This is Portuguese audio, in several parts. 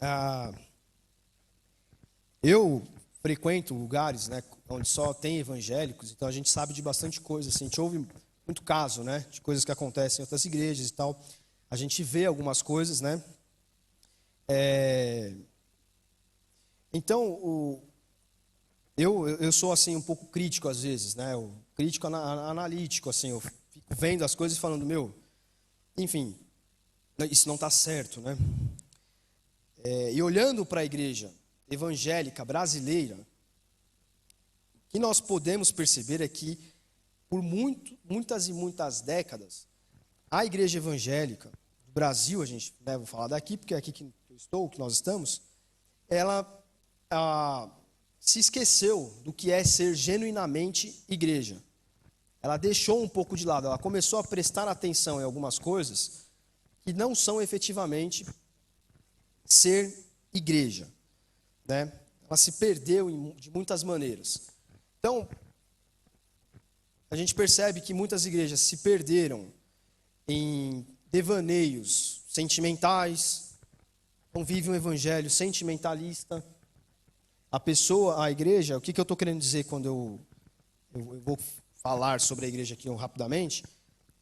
Ah, eu frequento lugares, né, onde só tem evangélicos, então a gente sabe de bastante coisa, assim, a gente ouve muito caso, né, de coisas que acontecem em outras igrejas e tal. A gente vê algumas coisas, né. É, Então, eu sou, assim, um pouco crítico às vezes, né, crítico analítico, assim, eu fico vendo as coisas e falando, enfim, isso não está certo, né. E olhando para a igreja evangélica brasileira, o que nós podemos perceber é que, por muitas e muitas décadas, a igreja evangélica do Brasil, a gente deve falar daqui, porque é aqui que eu estou, que nós estamos, ela se esqueceu do que é ser genuinamente igreja. Ela deixou um pouco de lado, ela começou a prestar atenção em algumas coisas que não são efetivamente ser igreja, né? Ela se perdeu de muitas maneiras. Então, a gente percebe que muitas igrejas se perderam em devaneios sentimentais, então vive um evangelho sentimentalista. A igreja, o que eu estou querendo dizer quando eu vou falar sobre a igreja aqui rapidamente?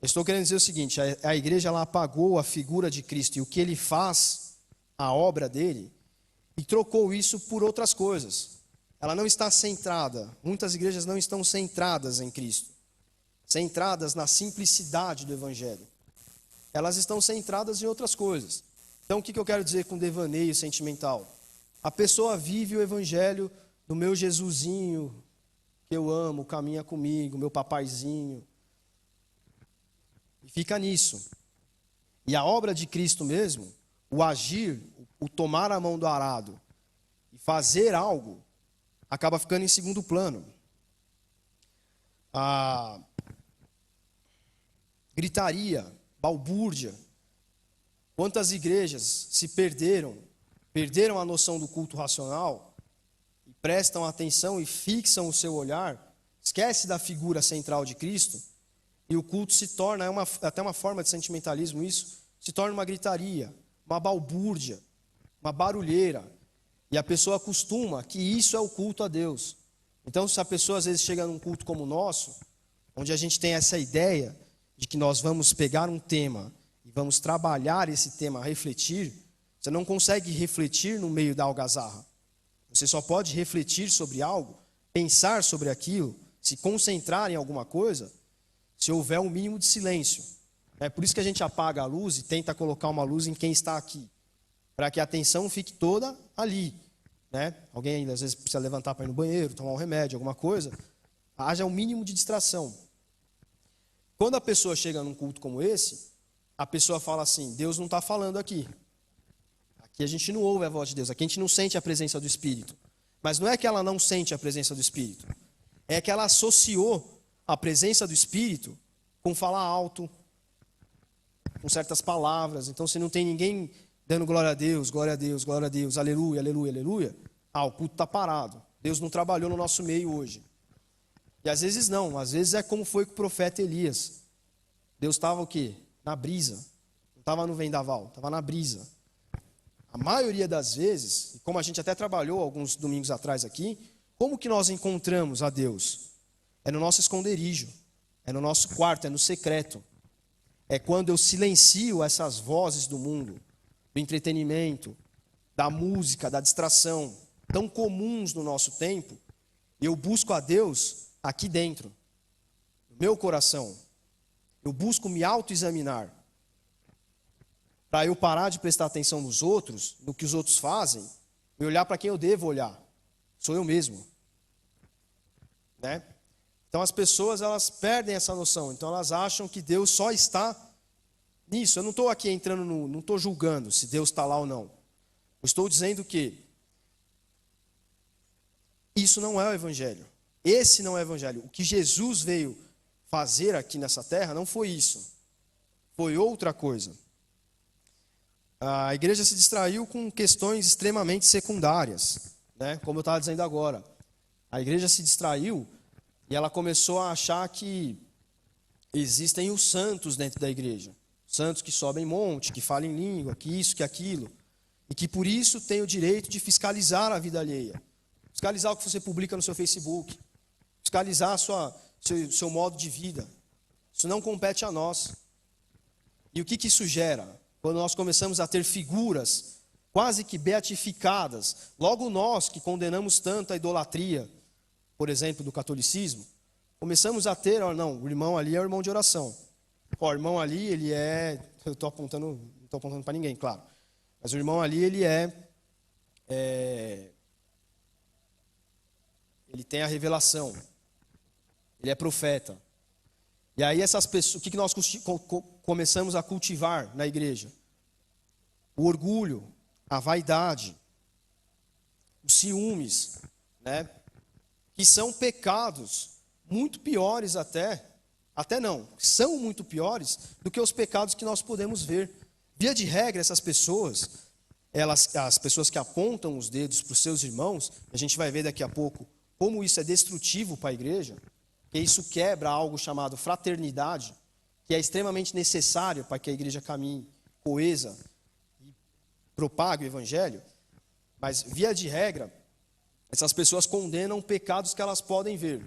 Eu estou querendo dizer o seguinte: a igreja ela apagou a figura de Cristo e o que ele faz, a obra dele, e trocou isso por outras coisas. Ela não está centrada, muitas igrejas não estão centradas em Cristo, centradas na simplicidade do evangelho. Elas estão centradas em outras coisas. Então, o que eu quero dizer com devaneio sentimental? A pessoa vive o evangelho do meu Jesusinho, que eu amo, caminha comigo, meu papaizinho. E fica nisso. E a obra de Cristo mesmo, o agir, o tomar a mão do arado e fazer algo, acaba ficando em segundo plano. A gritaria, balbúrdia. Quantas igrejas se perderam a noção do culto racional, e prestam atenção e fixam o seu olhar, esquece da figura central de Cristo, e o culto se torna, até uma forma de sentimentalismo isso, se torna uma gritaria, uma balbúrdia, uma barulheira, e a pessoa acostuma que isso é o culto a Deus. Então, se a pessoa às vezes chega num culto como o nosso, onde a gente tem essa ideia de que nós vamos pegar um tema e vamos trabalhar esse tema, refletir, você não consegue refletir no meio da algazarra. Você só pode refletir sobre algo, pensar sobre aquilo, se concentrar em alguma coisa, se houver um mínimo de silêncio. É por isso que a gente apaga a luz e tenta colocar uma luz em quem está aqui, para que a atenção fique toda ali, né? Alguém às vezes precisa levantar para ir no banheiro, tomar um remédio, alguma coisa, haja um mínimo de distração. Quando a pessoa chega num culto como esse, a pessoa fala assim: Deus não está falando aqui. Aqui a gente não ouve a voz de Deus, aqui a gente não sente a presença do Espírito. Mas não é que ela não sente a presença do Espírito, é que ela associou a presença do Espírito com falar alto, com certas palavras. Então, se não tem ninguém dando glória a Deus, glória a Deus, glória a Deus, aleluia, aleluia, aleluia, o culto está parado. Deus não trabalhou no nosso meio hoje. E às vezes não, às vezes é como foi com o profeta Elias. Deus estava o quê? Na brisa. Não estava no vendaval, estava na brisa. A maioria das vezes, e como a gente até trabalhou alguns domingos atrás aqui, como que nós encontramos a Deus? É no nosso esconderijo, é no nosso quarto, é no secreto. É quando eu silencio essas vozes do mundo, do entretenimento, da música, da distração, tão comuns no nosso tempo, e eu busco a Deus aqui dentro, no meu coração. Eu busco me autoexaminar, para eu parar de prestar atenção nos outros, no que os outros fazem, e olhar para quem eu devo olhar. Sou eu mesmo. Né? Então as pessoas elas perdem essa noção, então elas acham que Deus só está nisso. Eu não estou aqui entrando não estou julgando se Deus está lá ou não. Eu estou dizendo que isso não é o Evangelho. Esse não é o Evangelho. O que Jesus veio fazer aqui nessa terra não foi isso. Foi outra coisa. A igreja se distraiu com questões extremamente secundárias, né? Como eu estava dizendo agora. A igreja se distraiu e ela começou a achar que existem os santos dentro da igreja. Santos que sobem monte, que falam em língua, que isso, que aquilo. e que por isso tem o direito de fiscalizar a vida alheia, fiscalizar o que você publica no seu Facebook, fiscalizar seu modo de vida. Isso não compete a nós. E o que isso gera? Quando nós começamos a ter figuras quase que beatificadas, logo nós que condenamos tanto a idolatria, por exemplo, do catolicismo, começamos a ter, não, o irmão ali é o irmão de oração. O irmão ali, ele é, eu estou apontando, não estou apontando para ninguém, claro, mas o irmão ali, ele ele tem a revelação, ele é profeta. E aí essas pessoas, o que nós começamos a cultivar na igreja? O orgulho, a vaidade, os ciúmes, né? Que são pecados muito piores são muito piores do que os pecados que nós podemos ver. Via de regra, essas pessoas, as pessoas que apontam os dedos para os seus irmãos, a gente vai ver daqui a pouco como isso é destrutivo para a igreja, que isso quebra algo chamado fraternidade, que é extremamente necessário para que a igreja caminhe coesa e propague o evangelho. Mas, via de regra, essas pessoas condenam pecados que elas podem ver.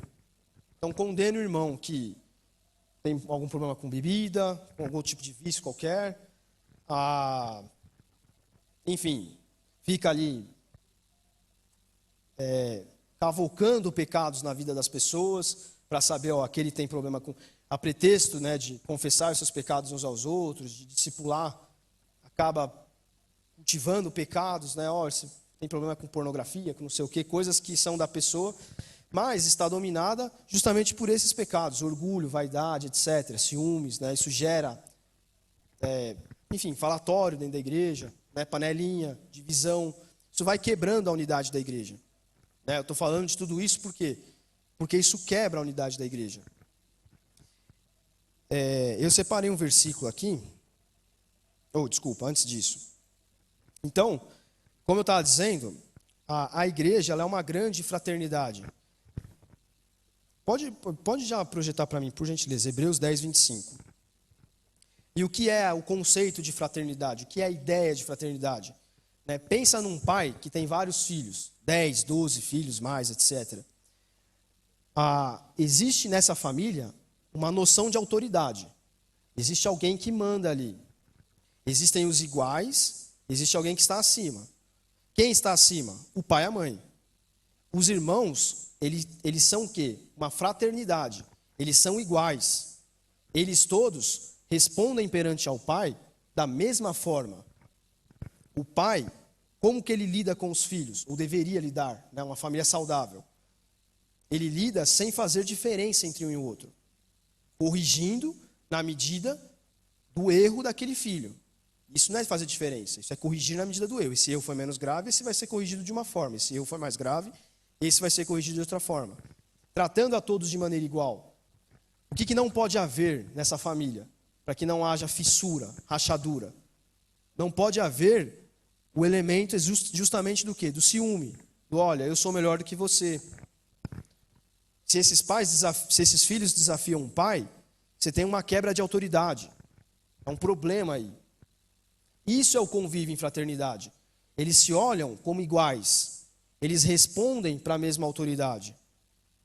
Então, condena o irmão que tem algum problema com bebida, com algum tipo de vício qualquer, enfim, fica ali cavocando pecados na vida das pessoas, para saber, aquele tem problema com, a pretexto, né, de confessar os seus pecados uns aos outros, de discipular, acaba cultivando pecados, né, esse tem problema com pornografia, com não sei o quê, coisas que são da pessoa, mas está dominada justamente por esses pecados, orgulho, vaidade, etc., ciúmes, né, isso gera, enfim, falatório dentro da igreja, né, panelinha, divisão, isso vai quebrando a unidade da igreja. Né, eu estou falando de tudo isso porque isso quebra a unidade da igreja. Eu separei um versículo aqui. Desculpa, antes disso. Então, como eu estava dizendo, a igreja ela é uma grande fraternidade. Pode já projetar para mim, por gentileza, Hebreus 10, 25. E o que é o conceito de fraternidade? O que é a ideia de fraternidade? Né? Pensa num pai que tem vários filhos, 10, 12 filhos mais, etc. Existe nessa família uma noção de autoridade. Existe alguém que manda ali. Existem os iguais, existe alguém que está acima. Quem está acima? O pai e a mãe. Os irmãos, eles são o quê? Uma fraternidade. Eles são iguais. Eles todos respondem perante ao pai da mesma forma. O pai, como que ele lida com os filhos? Ou deveria lidar, né? Uma família saudável. Ele lida sem fazer diferença entre um e o outro, corrigindo na medida do erro daquele filho. Isso não é fazer diferença, isso é corrigir na medida do erro. Esse erro foi menos grave, esse vai ser corrigido de uma forma. Esse erro foi mais grave, esse vai ser corrigido de outra forma. Tratando a todos de maneira igual. O que não pode haver nessa família, para que não haja fissura, rachadura? Não pode haver o elemento justamente do quê? Do ciúme. Olha, eu sou melhor do que você. Se esses filhos desafiam um pai, você tem uma quebra de autoridade. É um problema aí. Isso é o convívio em fraternidade. Eles se olham como iguais. Eles respondem para a mesma autoridade.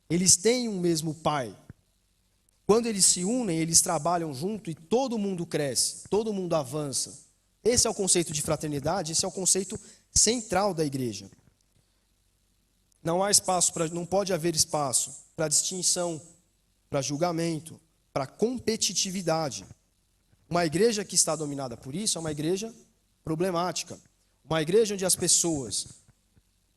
Eles têm um mesmo pai. Quando eles se unem, eles trabalham junto e todo mundo cresce, todo mundo avança. Esse é o conceito de fraternidade, esse é o conceito central da igreja. Não pode haver espaço para distinção, para julgamento, para competitividade. Uma igreja que está dominada por isso é uma igreja problemática. Uma igreja onde as pessoas,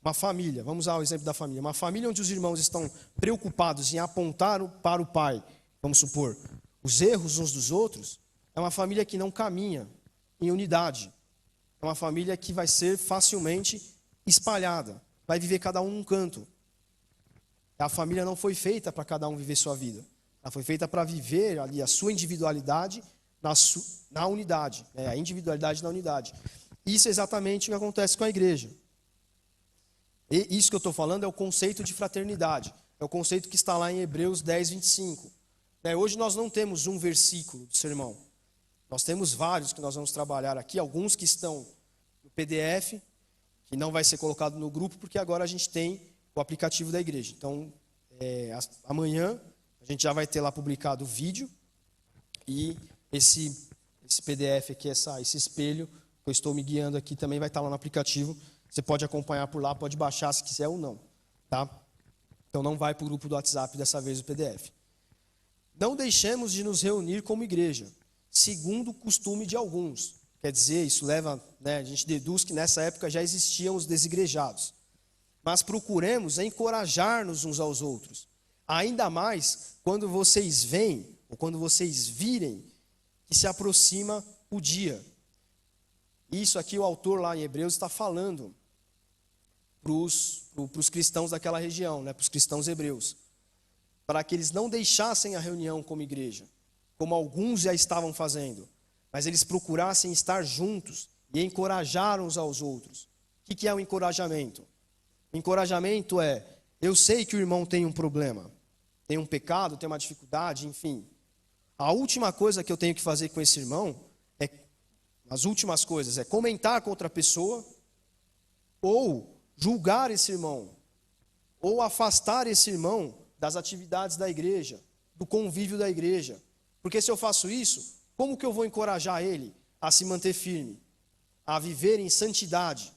uma família, vamos usar o exemplo da família, uma família onde os irmãos estão preocupados em apontar para o pai, vamos supor, os erros uns dos outros, é uma família que não caminha em unidade. É uma família que vai ser facilmente espalhada, vai viver cada um num canto. A família não foi feita para cada um viver sua vida. Ela foi feita para viver ali a sua individualidade na unidade, né? A individualidade na unidade. Isso é exatamente o que acontece com a igreja. E isso que eu estou falando é o conceito de fraternidade. É o conceito que está lá em Hebreus 10, 25. Hoje nós não temos um versículo do sermão. Nós temos vários que nós vamos trabalhar aqui, alguns que estão no PDF, que não vai ser colocado no grupo, porque agora a gente tem o aplicativo da igreja. Então, amanhã, a gente já vai ter lá publicado o vídeo, e esse PDF aqui, esse espelho, que eu estou me guiando aqui, também vai estar lá no aplicativo. Você pode acompanhar por lá, pode baixar se quiser ou não. Tá? Então, não vai para o grupo do WhatsApp dessa vez o PDF. Não deixemos de nos reunir como igreja, segundo o costume de alguns. Quer dizer, isso leva, a gente deduz que nessa época já existiam os desigrejados. Mas procuremos encorajar-nos uns aos outros. Ainda mais quando vocês veem, ou quando vocês virem, que se aproxima o dia. Isso aqui o autor lá em Hebreus está falando para os cristãos daquela região, para os cristãos hebreus. Para que eles não deixassem a reunião como igreja, como alguns já estavam fazendo, mas eles procurassem estar juntos e encorajar uns aos outros. O que é o encorajamento? O encorajamento é, eu sei que o irmão tem um problema, tem um pecado, tem uma dificuldade, enfim. A última coisa que eu tenho que fazer com esse irmão, as últimas coisas, é comentar com outra pessoa, ou julgar esse irmão, ou afastar esse irmão das atividades da igreja, do convívio da igreja. Porque se eu faço isso, como que eu vou encorajar ele a se manter firme, a viver em santidade?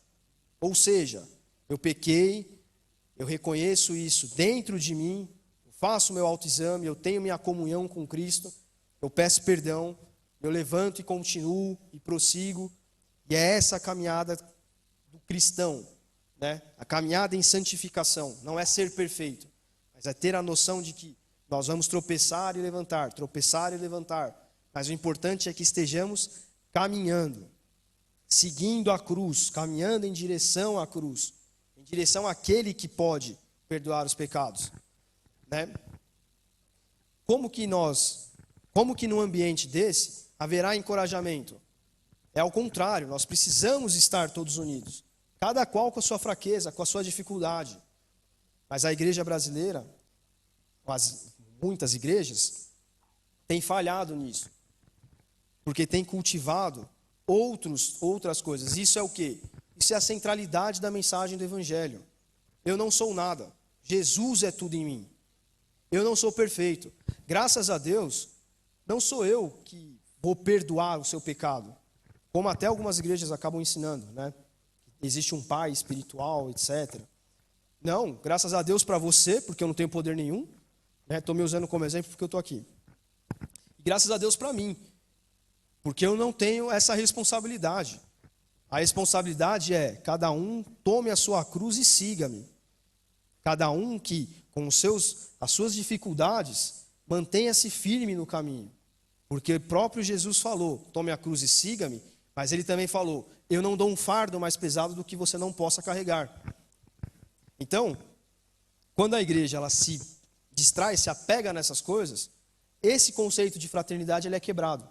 Ou seja, eu pequei, eu reconheço isso dentro de mim, eu faço o meu autoexame, eu tenho minha comunhão com Cristo, eu peço perdão, eu levanto e continuo e prossigo. E é essa a caminhada do cristão, a caminhada em santificação. Não é ser perfeito, mas é ter a noção de que nós vamos tropeçar e levantar, mas o importante é que estejamos caminhando, seguindo a cruz, caminhando em direção à cruz, em direção àquele que pode perdoar os pecados. Como que num ambiente desse haverá encorajamento? É ao contrário, nós precisamos estar todos unidos, cada qual com a sua fraqueza, com a sua dificuldade. Mas a igreja brasileira, muitas igrejas, têm falhado nisso, porque têm cultivado outras coisas. Isso é o quê? Isso é a centralidade da mensagem do Evangelho. Eu não sou nada, Jesus é tudo em mim. Eu não sou perfeito. Graças a Deus, não sou eu que vou perdoar o seu pecado, como até algumas igrejas acabam ensinando, Existe um pai espiritual, etc. Não, graças a Deus para você, porque eu não tenho poder nenhum, estou me usando como exemplo porque eu estou aqui. E graças a Deus para mim, porque eu não tenho essa responsabilidade. A responsabilidade é, cada um tome a sua cruz e siga-me. Cada um que, com as suas dificuldades, mantenha-se firme no caminho. Porque o próprio Jesus falou, tome a cruz e siga-me, mas ele também falou, eu não dou um fardo mais pesado do que você não possa carregar. Então, quando a igreja ela se distrai, se apega nessas coisas, esse conceito de fraternidade ele é quebrado.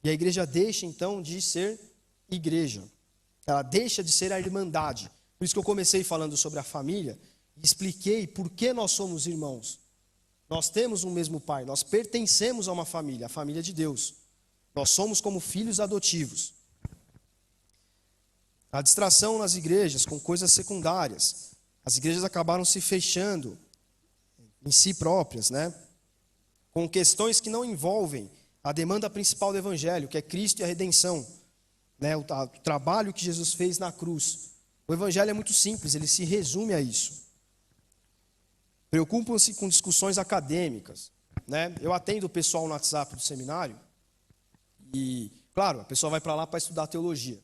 E a igreja deixa, então, de ser igreja. Ela deixa de ser a irmandade. Por isso que eu comecei falando sobre a família e expliquei por que nós somos irmãos. Nós temos um mesmo pai, nós pertencemos a uma família, a família de Deus. Nós somos como filhos adotivos. A distração nas igrejas com coisas secundárias. As igrejas acabaram se fechando em si próprias, com questões que não envolvem a demanda principal do Evangelho, que é Cristo e a redenção, o trabalho que Jesus fez na cruz. O Evangelho é muito simples, ele se resume a isso. Preocupam-se com discussões acadêmicas. Eu atendo o pessoal no WhatsApp do seminário e, claro, a pessoa vai para lá para estudar teologia.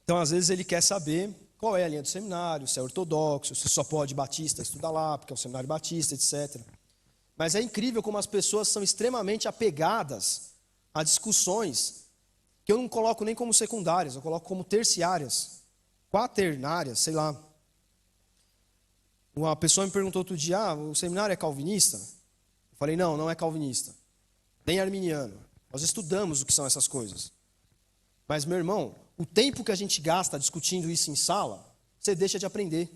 Então, às vezes, ele quer saber qual é a linha do seminário, se é ortodoxo, se só pode batista estudar lá, porque é o seminário batista, etc. Mas é incrível como as pessoas são extremamente apegadas a discussões que eu não coloco nem como secundárias, eu coloco como terciárias, quaternárias, sei lá. Uma pessoa me perguntou outro dia, o seminário é calvinista? Eu falei, não é calvinista, nem arminiano. Nós estudamos o que são essas coisas. Mas, meu irmão, o tempo que a gente gasta discutindo isso em sala, você deixa de aprender.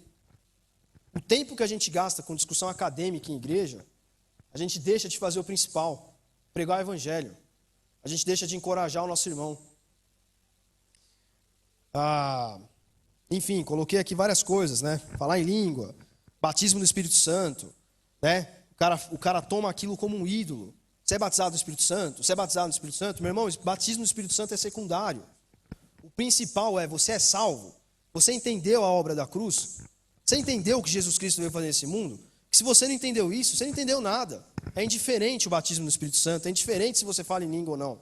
O tempo que a gente gasta com discussão acadêmica em igreja, a gente deixa de fazer o principal, pregar o Evangelho. A gente deixa de encorajar o nosso irmão. Enfim, coloquei aqui várias coisas, né? Falar em língua, batismo no Espírito Santo, né? O cara toma aquilo como um ídolo. Você é batizado no Espírito Santo? Você é batizado no Espírito Santo? Meu irmão, batismo no Espírito Santo é secundário. O principal é, você é salvo? Você entendeu a obra da cruz? Você entendeu o que Jesus Cristo veio fazer nesse mundo? Que se você não entendeu isso, você não entendeu nada. É indiferente o batismo no Espírito Santo, é indiferente se você fala em língua ou não.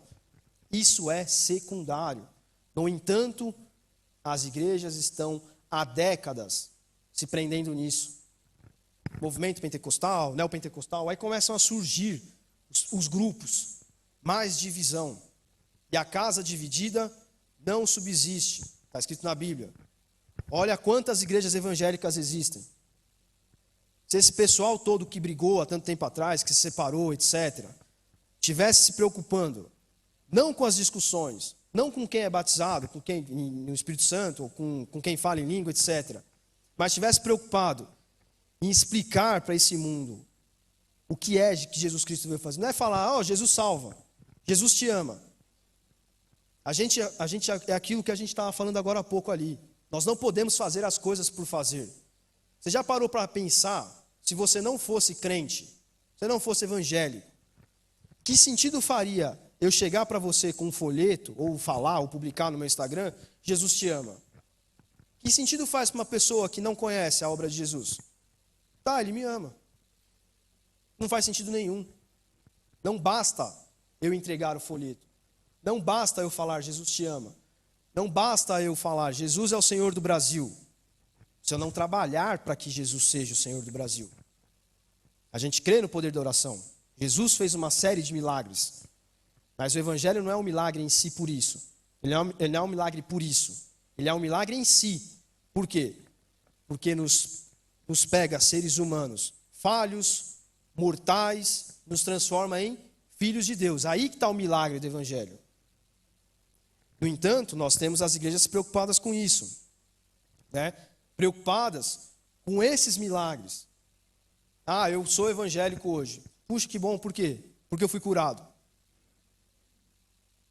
Isso é secundário. No entanto, as igrejas estão há décadas se prendendo nisso. Movimento pentecostal, neopentecostal, aí começam a surgir os grupos, mais divisão. E a casa dividida não subsiste, está escrito na Bíblia. Olha quantas igrejas evangélicas existem. Se esse pessoal todo que brigou há tanto tempo atrás, que se separou, etc., tivesse se preocupando, não com as discussões, não com quem é batizado, com quem no Espírito Santo, ou com quem fala em língua, etc., mas estivesse preocupado em explicar para esse mundo o que é que Jesus Cristo veio fazer. Não é falar, Jesus salva, Jesus te ama. A gente é aquilo que a gente estava falando agora há pouco ali. Nós não podemos fazer as coisas por fazer. Você já parou para pensar, se você não fosse crente, se não fosse evangélico, que sentido faria eu chegar para você com um folheto, ou falar, ou publicar no meu Instagram, Jesus te ama? Que sentido faz para uma pessoa que não conhece a obra de Jesus? Tá, ele me ama. Não faz sentido nenhum. Não basta eu entregar o folheto. Não basta eu falar, Jesus te ama. Não basta eu falar, Jesus é o Senhor do Brasil, se eu não trabalhar para que Jesus seja o Senhor do Brasil. A gente crê no poder da oração. Jesus fez uma série de milagres. Mas o Evangelho não é um milagre em si por isso. Ele não é um milagre por isso. Ele é um milagre em si. Por quê? Porque nos pega seres humanos falhos, mortais, nos transforma em filhos de Deus. Aí que está o milagre do Evangelho. No entanto, nós temos as igrejas preocupadas com isso, né? Preocupadas com esses milagres. Eu sou evangélico hoje. Puxa, que bom, por quê? Porque eu fui curado.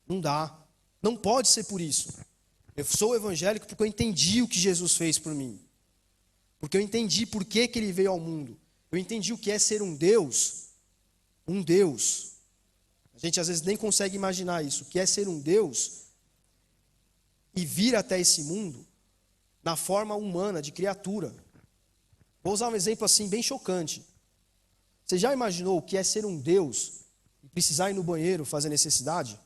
Não dá. Não pode ser por isso. Eu sou evangélico porque eu entendi o que Jesus fez por mim. Porque eu entendi por que ele veio ao mundo. Eu entendi o que é ser um Deus. Um Deus. A gente às vezes nem consegue imaginar isso. O que é ser um Deus e vir até esse mundo na forma humana, de criatura. Vou usar um exemplo assim bem chocante. Você já imaginou o que é ser um Deus e precisar ir no banheiro fazer necessidade?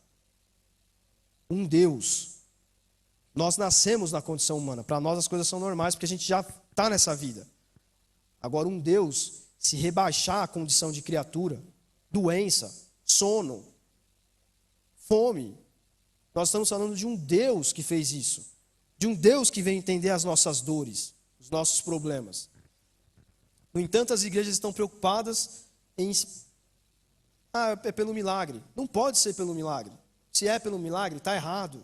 Um Deus. Nós nascemos na condição humana. Para nós as coisas são normais porque a gente já está nessa vida. Agora um Deus se rebaixar à condição de criatura, doença, sono, fome. Nós estamos falando de um Deus que fez isso. De um Deus que veio entender as nossas dores, os nossos problemas. No entanto, as igrejas estão preocupadas em... é pelo milagre. Não pode ser pelo milagre. Se é pelo milagre, está errado.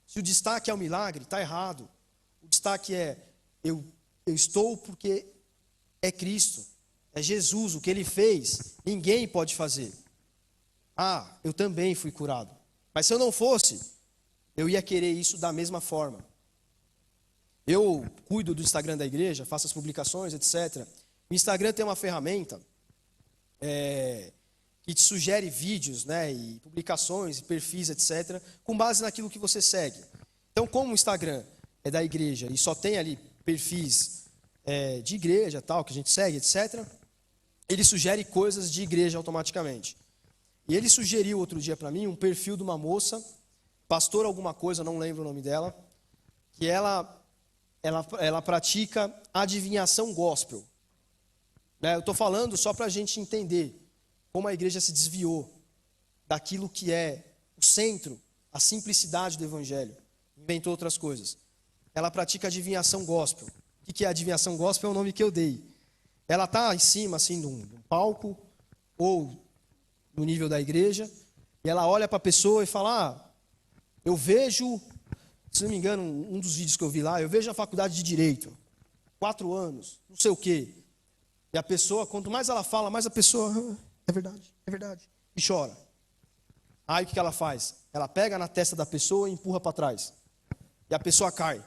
Se o destaque é o milagre, está errado. O destaque é, eu estou porque é Cristo. É Jesus, o que Ele fez, ninguém pode fazer. Eu também fui curado. Mas se eu não fosse, eu ia querer isso da mesma forma. Eu cuido do Instagram da igreja, faço as publicações, etc. O Instagram tem uma ferramenta que te sugere vídeos, né, e publicações, e perfis, etc., com base naquilo que você segue. Então, como o Instagram é da igreja e só tem ali perfis de igreja, tal, que a gente segue, etc., ele sugere coisas de igreja automaticamente. E ele sugeriu outro dia para mim um perfil de uma moça, pastor alguma coisa, não lembro o nome dela, que ela pratica adivinhação gospel. Né? Eu estou falando só para a gente entender como a igreja se desviou daquilo que é o centro, a simplicidade do evangelho. Inventou outras coisas. Ela pratica adivinhação gospel. O que é adivinhação gospel? É o nome que eu dei. Ela está em cima assim, de um palco, ou no nível da igreja, e ela olha para a pessoa e fala, eu vejo, se não me engano, um dos vídeos que eu vi lá, eu vejo a faculdade de Direito, 4 anos, não sei o quê. E a pessoa, quanto mais ela fala, mais a pessoa, é verdade, e chora. Aí o que ela faz? Ela pega na testa da pessoa e empurra para trás. E a pessoa cai.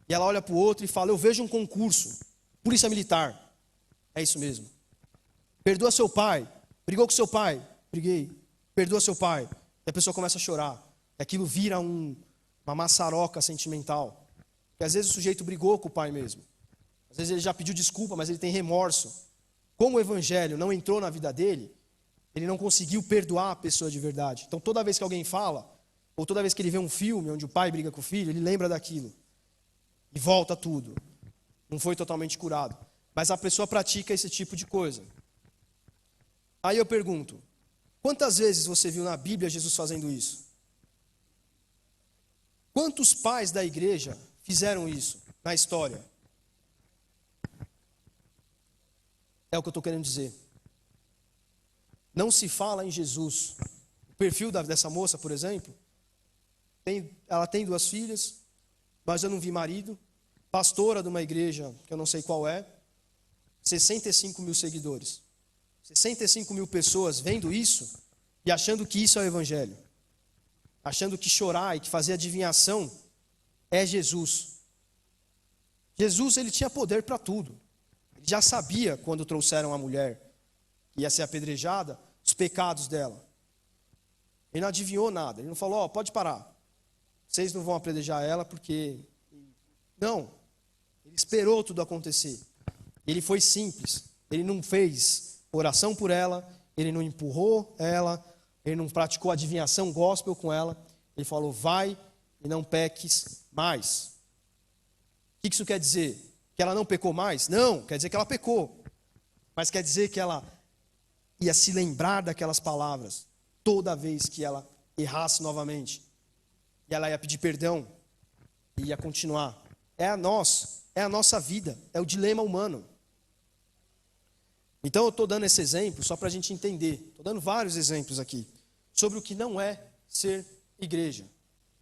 E ela olha para o outro e fala: eu vejo um concurso, polícia militar. É isso mesmo. Perdoa seu pai. Brigou com seu pai? Briguei. Perdoa seu pai. E a pessoa começa a chorar. E aquilo vira uma maçaroca sentimental. Porque às vezes o sujeito brigou com o pai mesmo. Às vezes ele já pediu desculpa, mas ele tem remorso. Como o evangelho não entrou na vida dele, ele não conseguiu perdoar a pessoa de verdade. Então toda vez que alguém fala, ou toda vez que ele vê um filme onde o pai briga com o filho, ele lembra daquilo. E volta tudo. Não foi totalmente curado. Mas a pessoa pratica esse tipo de coisa. Aí eu pergunto, quantas vezes você viu na Bíblia Jesus fazendo isso? Quantos pais da igreja fizeram isso na história? É o que eu estou querendo dizer. Não se fala em Jesus. O perfil dessa moça, por exemplo, ela tem 2 filhas, mas eu não vi marido, pastora de uma igreja, que eu não sei qual é, 65 mil seguidores. 65 mil pessoas vendo isso e achando que isso é o evangelho. Achando que chorar e que fazer adivinhação é Jesus. Jesus, ele tinha poder para tudo. Ele já sabia, quando trouxeram a mulher que ia ser apedrejada, os pecados dela. Ele não adivinhou nada. Ele não falou: pode parar. Vocês não vão apedrejar ela porque... Não. Ele esperou tudo acontecer. Ele foi simples. Ele não fez oração por ela, ele não empurrou ela, ele não praticou adivinhação gospel com ela. Ele falou: vai e não peques mais. O que isso quer dizer? Que ela não pecou mais? Não, quer dizer que ela pecou. Mas quer dizer que ela ia se lembrar daquelas palavras toda vez que ela errasse novamente. E ela ia pedir perdão e ia continuar. É a nossa vida, é o dilema humano. Então eu estou dando esse exemplo só para a gente entender. Estou dando vários exemplos aqui sobre o que não é ser igreja.